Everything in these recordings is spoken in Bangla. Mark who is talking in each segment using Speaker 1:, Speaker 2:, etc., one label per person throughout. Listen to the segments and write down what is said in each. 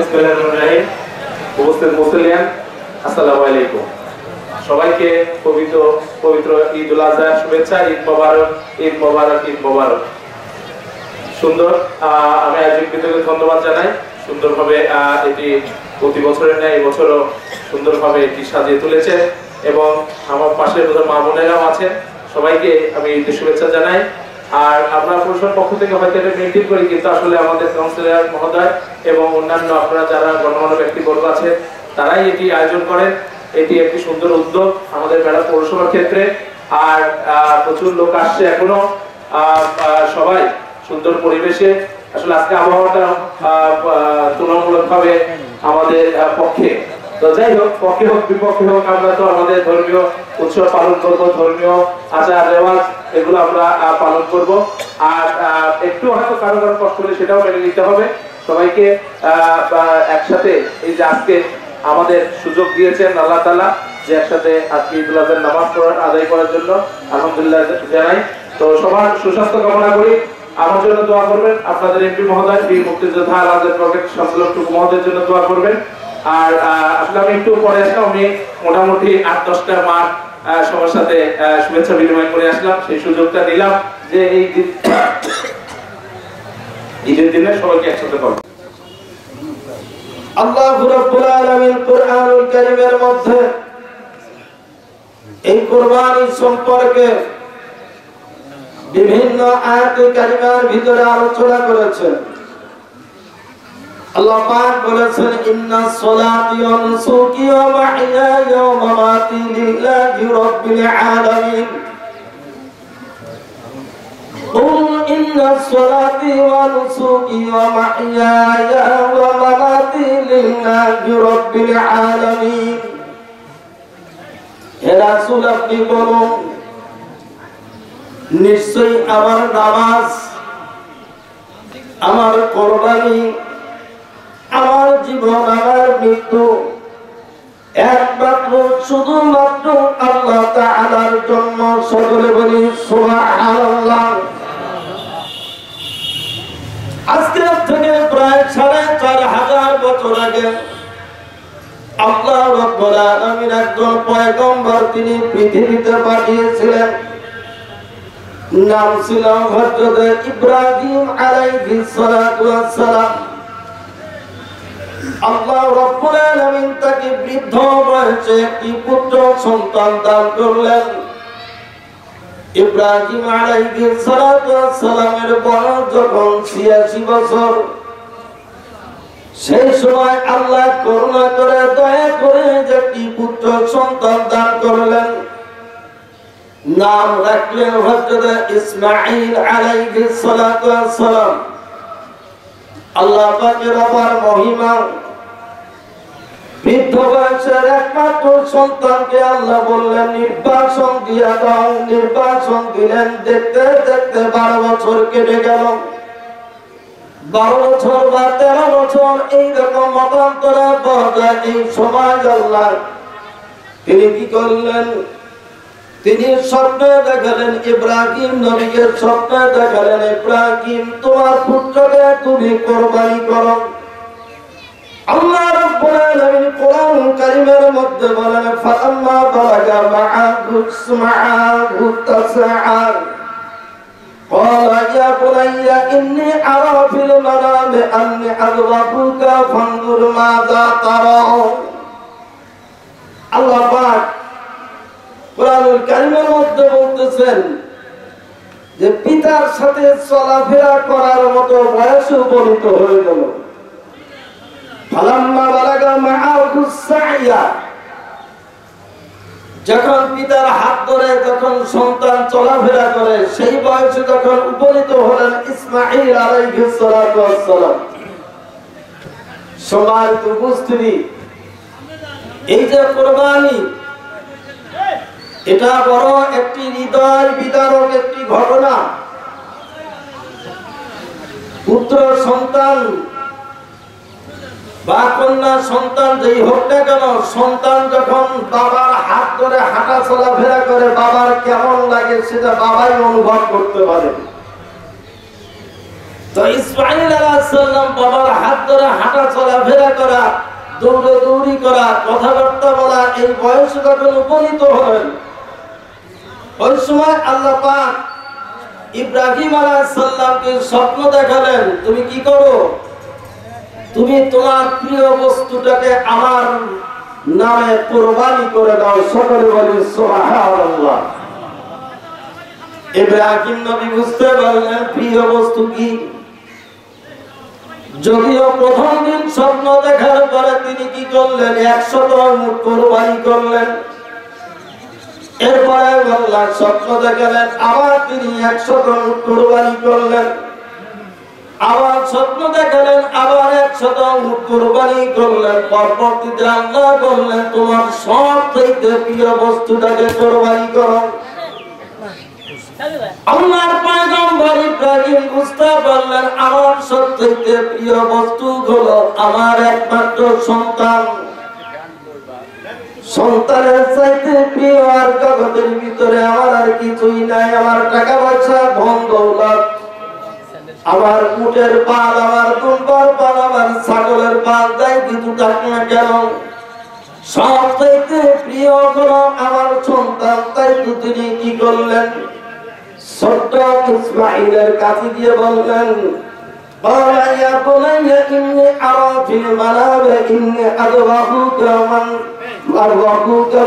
Speaker 1: বিসমিল্লাহির উপস্থিত মুসলিয়ান আসসালামু আলাইকুম। সবাইকে পবিত্র ঈদুল আজহার শুভেচ্ছা। ঈদ মোবারক, ঈদ মোবারক, ঈদ মোবারক। সুন্দর, আমি আয়োজককে ধন্যবাদ জানাই। সুন্দরভাবে এটি প্রতি বছরের ন্যায় এই বছরও সুন্দরভাবে এটি সাজিয়ে তুলেছে এবং আমার পাশে মা বোনেরাও আছেন, সবাইকে আমি ঈদের শুভেচ্ছা জানাই। আর আমরা পরিষদের পক্ষ থেকে হয়তো এটা মেনটেন করি, কিন্তু আসলে আমাদের কাউন্সিলর মহোদয় এবং অন্যান্য আপনারা যারা গণমান্য ব্যক্তিবর্গ আছেন তারাই এটি আয়োজন করেন। এটি একটি সুন্দর উদ্যোগ আমাদের বেড়া পৌরসভার ক্ষেত্রে। আর প্রচুর লোক আসছে এখনো, সবাই সুন্দর পরিবেশে। আসলে আজকে আবহাওয়াটা তুলনামূলকভাবে আমাদের পক্ষে, তো যাই হোক, পক্ষে হোক বিপক্ষে হোক, আমরা তো আমাদের ধর্মীয় উৎসব পালন করব, ধর্মীয় আচার রেওয়াজ এগুলো আমরা পালন করব। আর একটু হয়তো কারো কারো কষ্ট হলে সেটাও মেনে নিতে হবে। সবাইকে একসাথে এই যে আজকে আমাদের সুযোগ দিয়েছেন আল্লাহ তাআলা যে একসাথে আজকে ঈদুল আজহার নামাজ আদায় করার জন্য আলহামদুলিল্লাহ জানাই। তো সবার সুস্বাস্থ্য কামনা করি। আমার জন্য দোয়া করবেন, আপনাদের এমপি মহোদয় বীর মুক্তিযোদ্ধা আলাদের প্রজেক্ট শামসুল হক মহোদয়ের জন্য দোয়া করবেন। আর আসলে আমি একটু পরে আসলাম, আমি মোটামুটি 8-10টা মাঠ সবার সাথে শুভেচ্ছা বিনিময় করে আসলাম। সেই সুযোগটা নিলাম যে এই ঈদের দিনে সবাইকে একসাথে করব।
Speaker 2: আল্লাহ রাব্বুল আলামিন কোরআনুল কারীমের মধ্যে এই কুরবানি সম্পর্কে বিভিন্ন আয়াতে কারিমার ভিতরে আলোচনা করেছেন। আল্লাহ পাক বলেছেন, ইন্নাস সলাতি ওয়া নুসুকি ওয়া মাহইয়ায়া ওয়া মামাতি লিল্লাহি রাব্বিল আলামিন। قل إن صلاتي ونسكي ومحياي ومماتي لله رب العالمين। হে রাসূল, আপনি বলুন, নিশ্চয়ই আমার নামাজ, আমার কোরবানি, আমার জীবন, আমার মৃত্যু একমাত্র শুধুমাত্র আল্লাহ তাআলার জন্য। সকলে বলি সুবহানাল্লাহ। আজকে থেকে প্রায় 4500 বছর আগে আল্লাহ রাব্বুল আলামিন একজন পয়গম্বর তিনি পৃথিবীতে পাঠিয়েছিলেন। নাম ছিল হযরত ইব্রাহিম আলাইহিস সালাতু ওয়াস সালাম। আল্লাহ রাব্বুল আলামিন তাকে বৃদ্ধ বয়সে একটি পুত্র সন্তান দান করলেন। ইব্রাহিম আলাইহিস সালাতু ওয়াস সালামের বয়স যখন 86 বছর, সেই সময় আল্লাহ করুণা করে দয়া করে একটি পুত্র সন্তান দান করলেন। নাম রাখলেন হযরত ইসমাঈল আলাইহিস সালাতু ওয়াস সালাম। আল্লাহ পাকের অপার মহিমা, বৃদ্ধ বয়সের একমাত্র সন্তানকে আল্লাহ বললেন নির্বাসন দিয়া দাও। নির্বাসন দিলেন। দেখতে দেখতে 12 বছর কেটে গেল। 12 বছর বা 13 বছর এইরকম মতান্তরে বজায় এই সময় আল্লাহ তিনি কি করলেন? তিনি স্বপ্নে দেখালেন, ইব্রাহিম নবীকে স্বপ্নে দেখালেন, ইব্রাহিম তোমার পুত্রকে তুমি কোরবানি করো। আল্লাহ রাব্বুল আলামিন কোরআনুল কারীমের মধ্যে বলেন, ফালাম্মা বালাগা মা'আহু তাসআ ক্বালা ইয়া বুনাইয়া ইন্নী আরা ফিল মানামি আন্নী আযবাহুকা ফানজুর মাযা তারা। আল্লাহ পাক কোরআনুল কারীমের মধ্যে বলতেছেন যে পিতার সাথে চলাফেরা করার মতো বয়সে উপনীত হয়ে গেল। ফালাম্মা বালাগা মা'আহু সা'য়া, যখন পিতার হাত ধরে যখন সন্তান চলাফেরা করে, সেই বয়সে যখন উপনীত হলেন ইসমাঈল আলাইহিস সালাতু ওয়াস সালাম। সম্মানিত উপস্থিতি, এই যে কুরবানি, এটা বড় একটি হৃদয় বিদারক একটি ঘটনা। পুত্র সন্তান বা কন্যা সন্তান যেই হোক না কেন, সন্তান যখন বাবার হাত ধরে হাঁটা চলাফেরা করে, বাবার কেমন লাগে সেটা বাবাই অনুভব করতে পারে। তো ইসমাঈল আলাইহিস সালাম বাবার হাত ধরে হাঁটা চলাফেরা করা, দৌড়াদৌড়ি করা, কথাবার্তা বলা, এই বয়সে যখন উপনীত হলেন, ওই সময় আল্লাহ পাক ইব্রাহিম আলাইহিস সালামকে স্বপ্ন দেখালেন, তুমি কি করো? তুমি তোমার প্রিয় বস্তুটাকে আমার নামে কুরবানি করে দাও। সকলে বলি সুবহানাল্লাহ। ইব্রাহিম নবী বুঝতে পারলেন প্রিয় বস্তু কি। যদিও প্রথম দিন স্বপ্ন দেখার পরে তিনি কি করলেন? 100 উট কুরবানি করলেন। এরপরে আল্লাহ স্বপ্ন দেখালেন, আবার তিনি 100 উট কুরবানি করলেন। আবার স্বপ্ন দেখালেন, আবার 100 উট কুরবানি করলেন। পরবর্তীতে আল্লাহ বললেন, তোমার সবথেকে প্রিয় বস্তুটাকে কুরবানি করো। আল্লাহর পয়গম্বর ইব্রাহিম বুঝতে পারলেন, আমার সবথেকে প্রিয় বস্তু হলো আমার একমাত্র সন্তান। সন্তানের চাইতে প্রিয় আর জগতের ভিতরে আমার আর কিছুই নাই। আমার টাকা পয়সা, ধন দৌলত, আমার উটের পাল, আমার দুম্বার পাল, আমার ছাগলের পাল, যাই কিছু থাক না কেন, সবথেকে প্রিয় হলো আমার সন্তান। তাই তো তিনি কি করলেন? ছোট্ট ইসমাঈলের কাছে গিয়ে বললেন, قال يا بني إني أرى في المنام إني أذبحك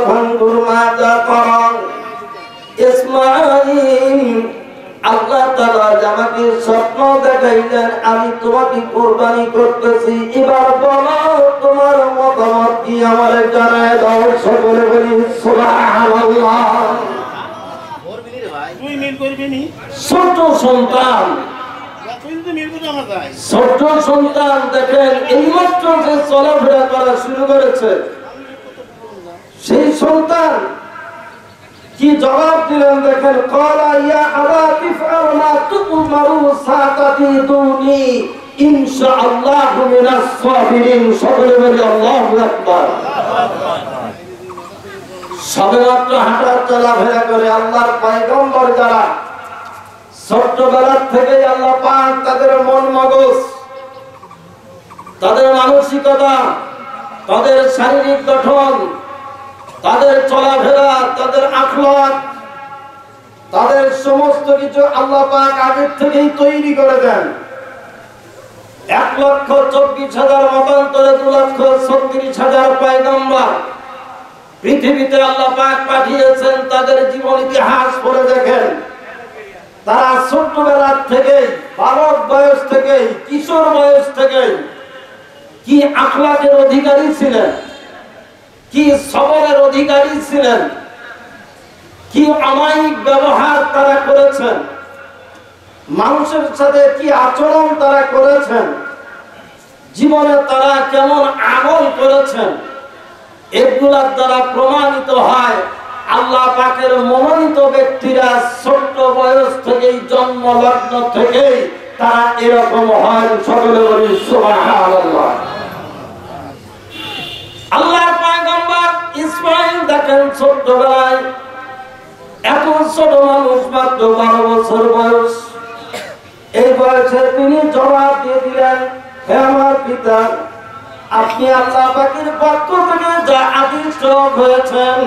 Speaker 2: فانظر ماذا ترى। ইসমাঈল, আল্লাহ তাআলা আমাকে স্বপ্ন দেখাইলেন, আমি তোমাকে কুরবানি করতেছি, এবার বলো তোমার মতামত কি, আমারে জানায় দাও। সকলে বলি সুবহানাল্লাহ। ছোট সন্তান, ছোট সন্তান দেখেন এইমাত্র যে চলাফেরা করা শুরু করেছে, সেই সন্তান কি জবাব দিলেন দেখেন। ক্বালা ইয়া আবাতি ফাআল মা তু'মারু সাতাজিদুনি ইনশাআল্লাহু মিনাস সাবিরিন। সকলে বলি আল্লাহু আকবার। সবেমাত্র হাঁটা চলাফেরা করে আল্লাহর পয়গম্বর যারা, ছোট্টবেলা থেকে আল্লাহ পাক তাদের মন মগজ, তাদের মানসিকতা, তাদের শারীরিক গঠন, তাদের চলাফেরা, তাদের আখলাক, তাদের সমস্ত কিছু আল্লাহ পাক আগের থেকেই তৈরি করে দেন। 1,24,000 মতান্তরে 2,36,000 পয়গম্বর পৃথিবীতে আল্লাহ পাক পাঠিয়েছেন। তাদের জীবন ইতিহাস পড়ে দেখেন, তারা ছোট্টবেলা থেকে, বালক বয়স থেকে, কিশোর বয়স থেকে কি আখলাকের অধিকারী ছিলেন, কি সবরের অধিকারী ছিলেন, কি অমায়িক ব্যবহার তারা করেছেন, মানুষের সাথে কি আচরণ তারা করেছেন, জীবনে তারা কেমন আমল করেছেন, এগুলোর দ্বারা প্রমাণিত হয় আল্লাহ পাকের মনোনীত ব্যক্তিরা ছোট্ট বয়স থেকেই, জন্মলগ্ন থেকেই তারা এরকম হয়। সকলে বলি সুবহানাল্লাহ। আল্লাহর পয়গম্বর ইসমাঈল দেখেন ছোট্টবেলায়, এত ছোট মানুষ, মাত্র 12 বছর বয়স। এই বয়সে তিনি জবাব দিয়ে দিলেন, হে আমার পিতা, আপনি আল্লাহ পাকের পক্ষ থেকে যা আদিষ্ট হয়েছেন,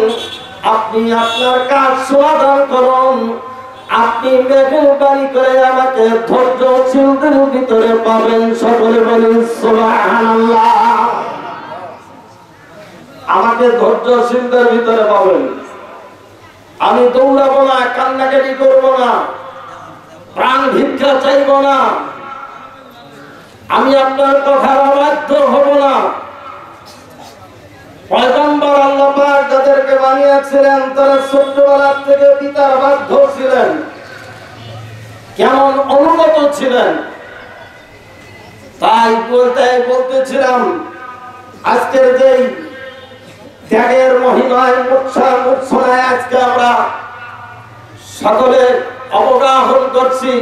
Speaker 2: আপনি আপনার কাজ সমাধান করুন। আপনি মেহেরবানি করে আমাকে ধৈর্যশীলদের ভিতরে পাবেন। সকলে বলেন সুবহানাল্লাহ। আমাকে ধৈর্যশীলদের ভিতরে পাবেন। আমি দৌড়াবো না, কান্নাকাটি করবো না, প্রাণ ভিক্ষা চাইবো না, আমি আপনার কথার অবাধ্য হব না। পয়গম্বর আল্লাহ পাক যাদেরকে বানিয়েছিলেন, তারা ছোট্টবেলা থেকে পিতার বাধ্য ছিলেন, কেমন অনুগত ছিলেন। তাই বলতেছিলাম, আজকের যেই ত্যাগের মহিমায় মূর্ছনায় আজকে আমরা সকলে অবগাহন করছি,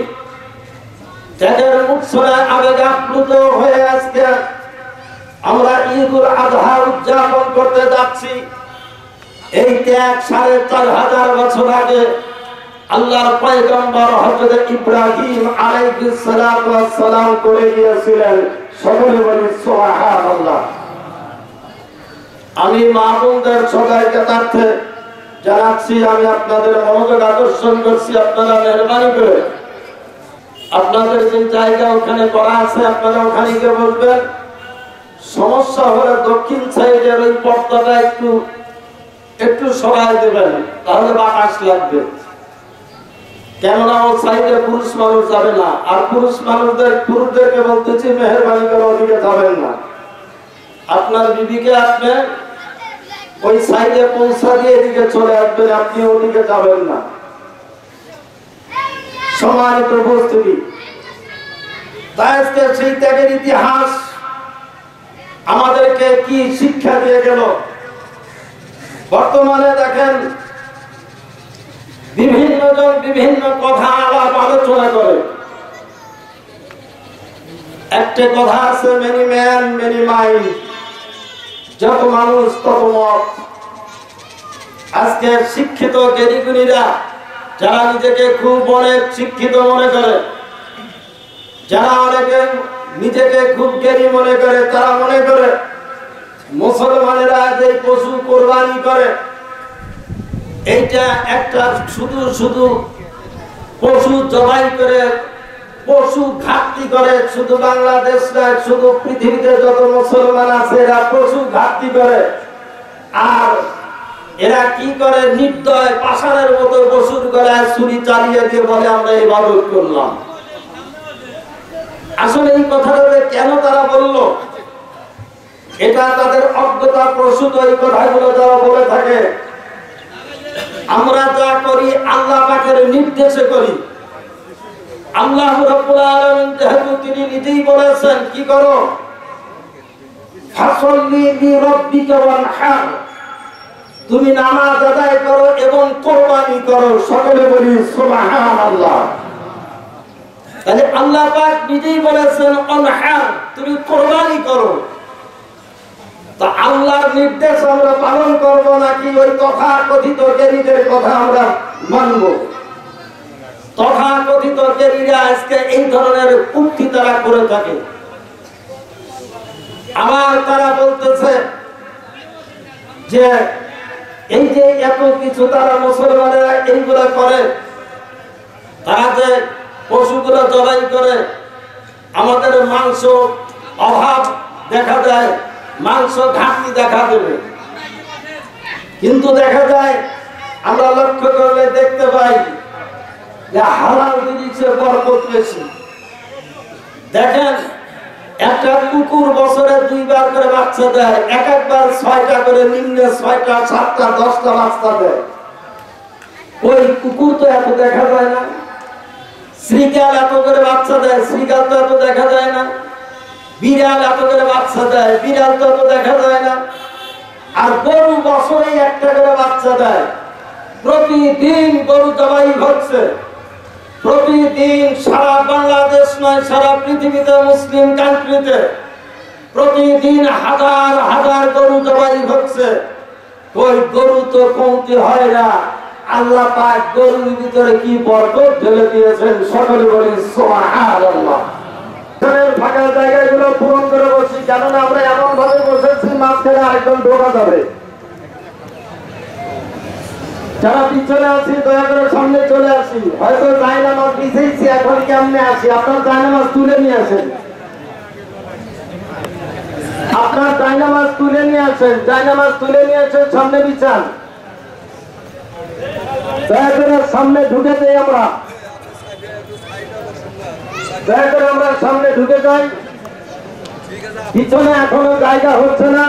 Speaker 2: ত্যাগের মূর্ছনায় আবেগ আপ্লুত হয়ে আজকে আমরা ঈদুল আযহা উদযাপন করতে যাচ্ছি। এই ত্যাগ 4,500 বছর আগে আল্লাহর পয়গম্বর হযরত ইব্রাহিম আলাইহিস সালাতু ওয়াস সালাম করে গিয়েছিলেন। সকলে বলি সুবহানাল্লাহ। আমি মাহবুবদের সবাইকে তার্থে জানাচ্ছি, আমি আপনাদের মনোযোগ আকর্ষণ করছি, আপনারা মেহরবানি করে আপনাদের যে জায়গা ওখানে করা আছে আপনারা ওখানে গিয়ে বসবেন। সমস্যা হলে দক্ষিণ সাইডের ওই পর্দাটা একটু সরাই দেবেন, তাহলে বাতাস লাগবে। কেননা ও সাইডে পুরুষ মানুষ যাবে না, আর পুরুষদেরকে বলতেছি মেহরবানি করে ওদিকে যাবেন না। আপনার বিবিকে আপনি ওই সাইডে পৌঁছা দিয়ে এদিকে চলে আসবেন, আপনি ওদিকে যাবেন না। সম্মানিত উপস্থিতি, তাই আজকে সেই ত্যাগের ইতিহাস আমাদেরকে কি শিক্ষা দিয়ে গেল। বর্তমানে দেখেন বিভিন্ন জন বিভিন্ন কথা আলাপ আলোচনা করে। একটা কথা আছে, মেনি ম্যান মেনি মাইন্ড, যত মানুষ তত মত। আজকে শিক্ষিত জ্ঞানীগুণীরা যারা নিজেকে খুব অনেক শিক্ষিত মনে করে, যারা অনেকে নিজেকে খুব জ্ঞানী মনে করে, তারা মনে করে মুসলমানেরা যে পশু কোরবানি করে এইটা একটা শুধু পশু জবাই করে, পশু ঘাটতি করে। শুধু বাংলাদেশ নয়, শুধু পৃথিবীতে যত মুসলমান আছে এরা পশু ঘাটতি করে। আর এরা কি করে, নির্দয় পাষাণের মতো পশুর গলায় ছুরি চালিয়ে দিয়ে বলে আমরা ইবাদত করলাম। আসলে এই কথাটা কেন তারা বলল, এটা তাদের অজ্ঞতা প্রসূত। এই কথাগুলো যারা বলে থাকে, আমরা যা করি আল্লাহ পাকের নির্দেশে করি। আল্লাহ রাব্বুল আলামিন যেহেতু তিনি নিজেই বলেছেন কি করো, ফাসাল্লি লিরাব্বিকা ওয়ানহার, তুমি নামাজ আদায় করো এবং কোরবানি করো। সকলে বলি সুবহানাল্লাহ। তাহলে আল্লাহ পাক নিজেই বলেছেন অনহার, তুমি কোরবানি করো। তা আল্লাহর নির্দেশ আমরা পালন করব নাকি ওই তথাকথিত জ্ঞানীদের কথা আমরা মানব? তথাকথিত জ্ঞানীরা আজকে এই ধরনের উক্তি তারা করে থাকে। আবার তারা বলতেছে যে এই যে এত কিছু তারা মুসলমানেরা এইগুলো করে, তারা যে পশুগুলো জবাই করে, আমাদের মাংস অভাব দেখা যায়, মাংস ঘাটতি দেখা দেবে। কিন্তু দেখা যায় আমরা লক্ষ্য করলে দেখতে পাই যে হালাল জিনিসের বরকত বেশি। দেখেন একটা কুকুর বছরে 2 বার করে বাচ্চা দেয়, একবার 6টা করে, নিম্নে 6টা 7টা 10টা বাচ্চা দেয়। ওই কুকুর তো এত দেখা যায় না। শ্রীগাল এত করে বাচ্চা দেয়, শ্রীগাল তো এত দেখা যায় না। বিড়াল এত করে বাচ্চা দেয়, বিড়াল তো এত দেখা যায় না। আর গরু বছরে 1টা করে বাচ্চা দেয়। প্রতিদিন গরু জবাই হচ্ছে, প্রতিদিন সারা বাংলাদেশ নয় সারা পৃথিবীতে মুসলিম কান্ট্রিতে প্রতিদিন হাজার হাজার গরু জবাই হচ্ছে। ওই গরু তো কমতি হয় না। আল্লাহ পাক গরুর ভিতরে কি বরকত ঢেলে দিয়েছেন, সকলে বলি সুবহানাল্লাহ। ফাঁকা জায়গাগুলো পূরণ করে বসি, কেননা আমরা এমন ভাবে বসেছি মাঝখানে আরেকজন ঢোকা যাবে। যারা পিছনে আছি দয়া করে সামনে চলে আসি। হয়তো জায়নামাজ বিছাইছি, এখন কেমনে আসি? আপনার জায়নামাজ তুলে নিয়ে আসেন, আপনার জায়নামাজ তুলে নিয়ে আসেন, জায়নামাজ তুলে নিয়ে আসেন, সামনে বিছান। দয়া করে সামনে ঢুকে যাই, আমরা দয়া করে আমরা সামনে ঢুকে যাই। পিছনে এখনো জায়গা হচ্ছে না।